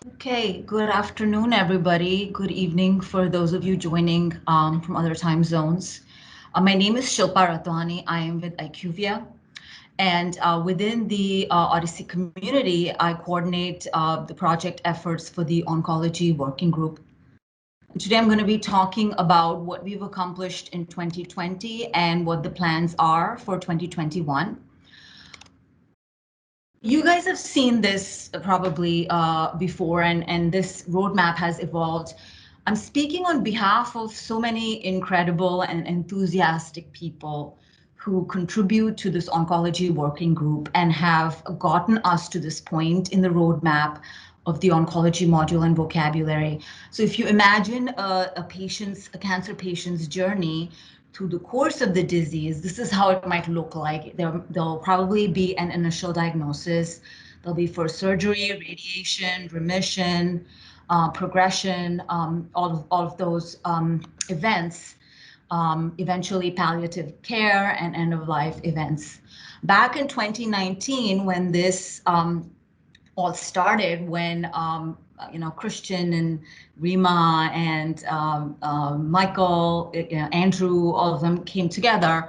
Okay, good afternoon, everybody. Good evening for those of you joining from other time zones. My name is Shilpa Ratwani. I am with IQVIA. And within the OHDSI community, I coordinate the project efforts for the Oncology Working Group. And today I'm going to be talking about what we've accomplished in 2020 and what the plans are for 2021. You guys have seen this probably before, and this roadmap has evolved. I'm speaking on behalf of so many incredible and enthusiastic people who contribute to this oncology working group and have gotten us to this point in the roadmap of the oncology module and vocabulary. So if you imagine a cancer patient's journey through the course of the disease, this is how it might look like. There'll probably be an initial diagnosis. There'll be first surgery, radiation, remission, progression, all of those events, eventually palliative care and end of life events. Back in 2019, when this all started, when Christian and Rima and Michael, Andrew, all of them came together.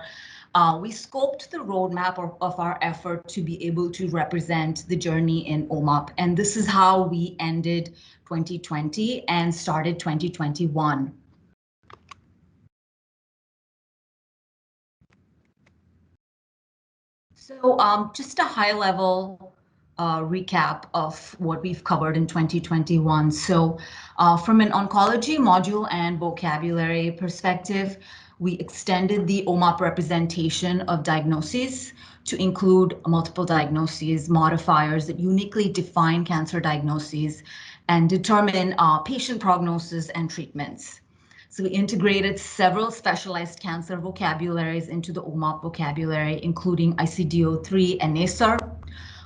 We scoped the roadmap of our effort to be able to represent the journey in OMAP. And this is how we ended 2020 and started 2021. So just a high level recap of what we've covered in 2021. So from an oncology module and vocabulary perspective, we extended the OMAP representation of diagnoses to include multiple diagnoses, modifiers that uniquely define cancer diagnoses and determine patient prognosis and treatments. So we integrated several specialized cancer vocabularies into the OMAP vocabulary, including ICD-03 and NACER.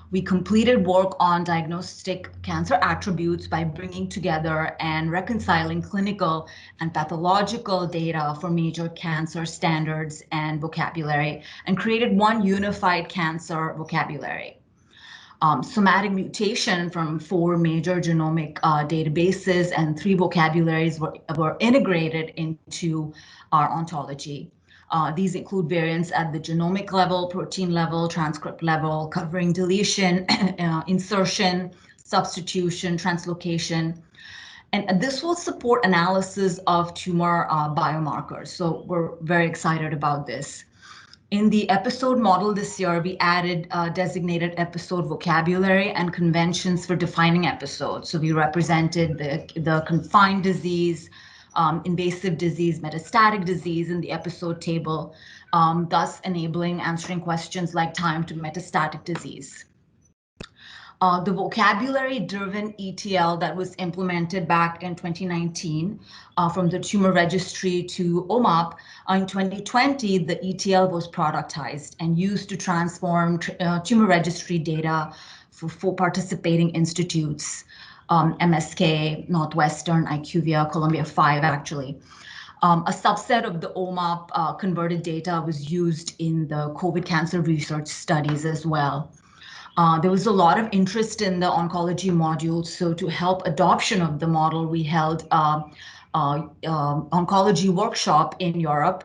We completed work on diagnostic cancer attributes by bringing together and reconciling clinical and pathological data for major cancer standards and vocabulary, and created one unified cancer vocabulary. Somatic mutation from 4 major genomic databases and 3 vocabularies were integrated into our ontology. These include variants at the genomic level, protein level, transcript level, covering deletion, insertion, substitution, translocation. And this will support analysis of tumor biomarkers. So we're very excited about this. In the episode model this year, we added designated episode vocabulary and conventions for defining episodes. So we represented the confined disease, invasive disease, metastatic disease in the episode table, thus enabling answering questions like time to metastatic disease. The vocabulary-driven ETL that was implemented back in 2019 from the tumor registry to OMAP, in 2020, the ETL was productized and used to transform tumor registry data for 4 participating institutes, MSK, Northwestern, IQVIA, Columbia 5, actually. A subset of the OMAP converted data was used in the COVID cancer research studies as well. There was a lot of interest in the oncology module, so to help adoption of the model, we held oncology workshop in Europe,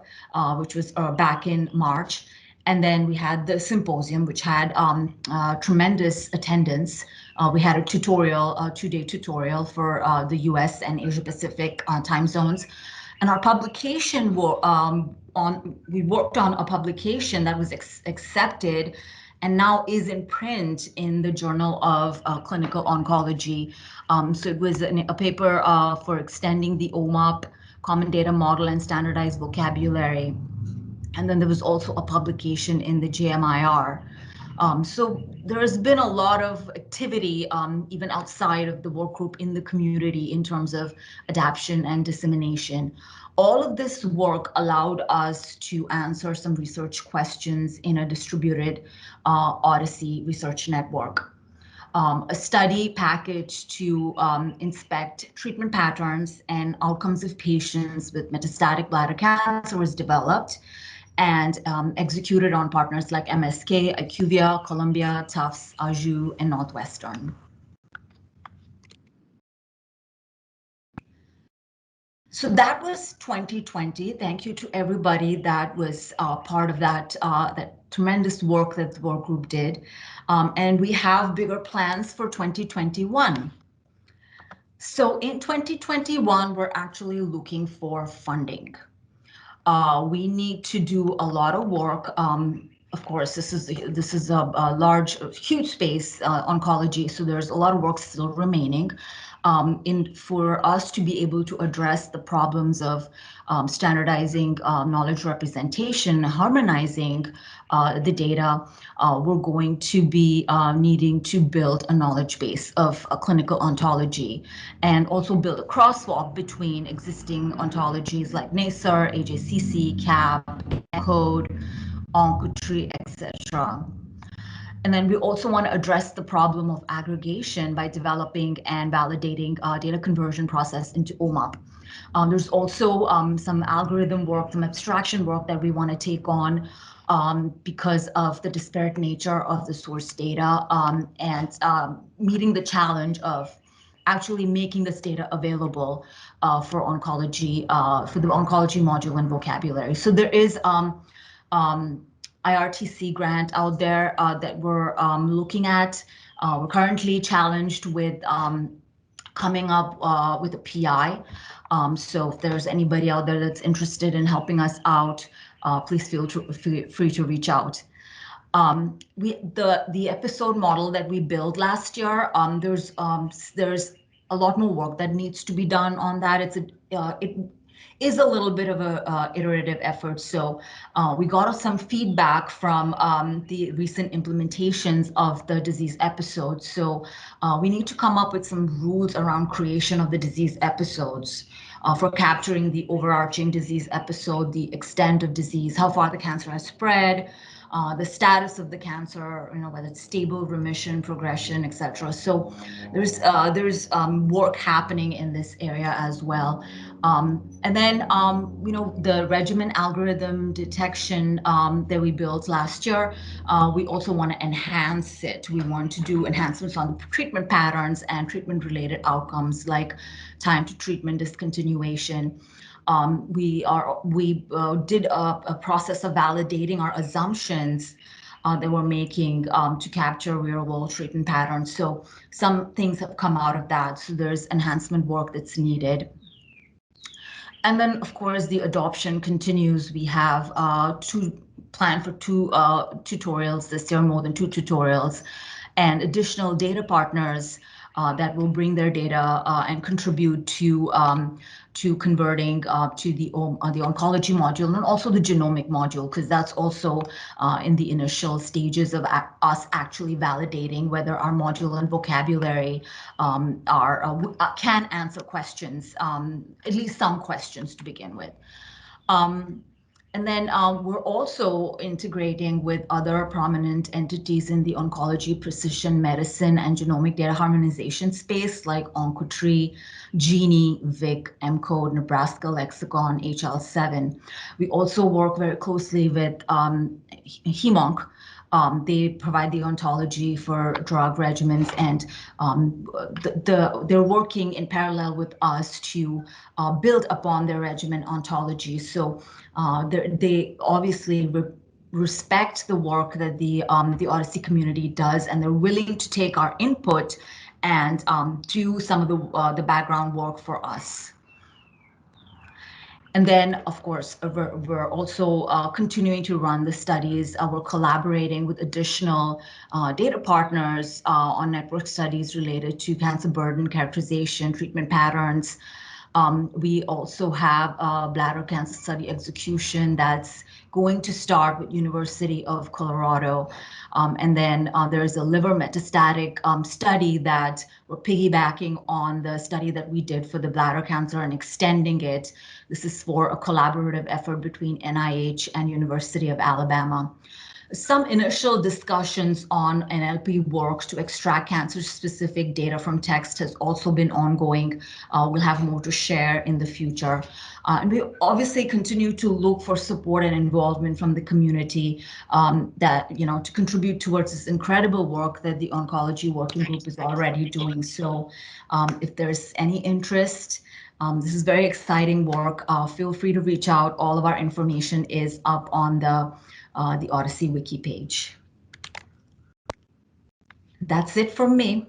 which was back in March. And then we had the symposium, which had tremendous attendance. We had a tutorial, a 2-day tutorial for the US and Asia Pacific time zones. And our publication, we worked on a publication that was accepted and now is in print in the Journal of Clinical Oncology. So it was a paper for extending the OMAP common data model and standardized vocabulary. And then there was also a publication in the JMIR. So there has been a lot of activity, even outside of the work group in the community in terms of adaptation and dissemination. All of this work allowed us to answer some research questions in a distributed OHDSI research network. A study package to inspect treatment patterns and outcomes of patients with metastatic bladder cancer was developed and executed on partners like MSK, IQVIA, Columbia, Tufts, Aju, and Northwestern. So that was 2020. Thank you to everybody that was part of that tremendous work that the work group did. And we have bigger plans for 2021. So in 2021, we're actually looking for funding. We need to do a lot of work. Of course, this is a large, huge space, oncology. So there's a lot of work still remaining, in for us to be able to address the problems of standardizing knowledge representation, harmonizing the data. We're going to be needing to build a knowledge base of clinical ontology, and also build a crosswalk between existing ontologies like NACER, AJCC, CAP, Code, Oncology, etc. And then we also want to address the problem of aggregation by developing and validating data conversion process into OMAP. There's also some algorithm work, some abstraction work that we want to take on, because of the disparate nature of the source data, and meeting the challenge of actually making this data available for oncology, for the oncology module and vocabulary. So there is IRTC grant out there that we're looking at. We're currently challenged with coming up with a PI. So if there's anybody out there that's interested in helping us out, please feel free to reach out. The episode model that we built last year, there's a lot more work that needs to be done on that. It is a little bit of a iterative effort. So we got some feedback from the recent implementations of the disease episodes. So we need to come up with some rules around creation of the disease episodes. For capturing the overarching disease episode, the extent of disease, how far the cancer has spread, the status of the cancer, whether it's stable, remission, progression, etc. So there's work happening in this area as well. And then, the regimen algorithm detection that we built last year, we also want to enhance it. We want to do enhancements on treatment patterns and treatment-related outcomes like time to treatment discontinuation. We did a process of validating our assumptions that we're making to capture real-world treatment patterns. So some things have come out of that. So there's enhancement work that's needed. And then, of course, the adoption continues. We have planned for two tutorials this year, more than two tutorials, and additional data partners that will bring their data and contribute to converting to the oncology module, and also the genomic module, because that's also in the initial stages of us actually validating whether our module and vocabulary can answer questions, at least some questions to begin with. And then we're also integrating with other prominent entities in the oncology, precision medicine, and genomic data harmonization space, like Oncotree, Genie, VIC, MCODE, Nebraska Lexicon, HL7. We also work very closely with HEMONC. They provide the ontology for drug regimens, and they're working in parallel with us to build upon their regimen ontology. So they obviously respect the work that the OHDSI community does, and they're willing to take our input and do some of the background work for us. And then, of course, we're also continuing to run the studies. We're collaborating with additional data partners on network studies related to cancer burden characterization, treatment patterns. We also have a bladder cancer study execution that's going to start with University of Colorado. And then there's a liver metastatic study that we're piggybacking on the study that we did for the bladder cancer and extending it. This is for a collaborative effort between NIH and University of Alabama. Some initial discussions on NLP work to extract cancer-specific data from text has also been ongoing. We'll have more to share in the future. And we obviously continue to look for support and involvement from the community to contribute towards this incredible work that the Oncology Working Group is already doing. So if there's any interest, this is very exciting work. Feel free to reach out. All of our information is up on the OHDSI wiki page. That's it from me.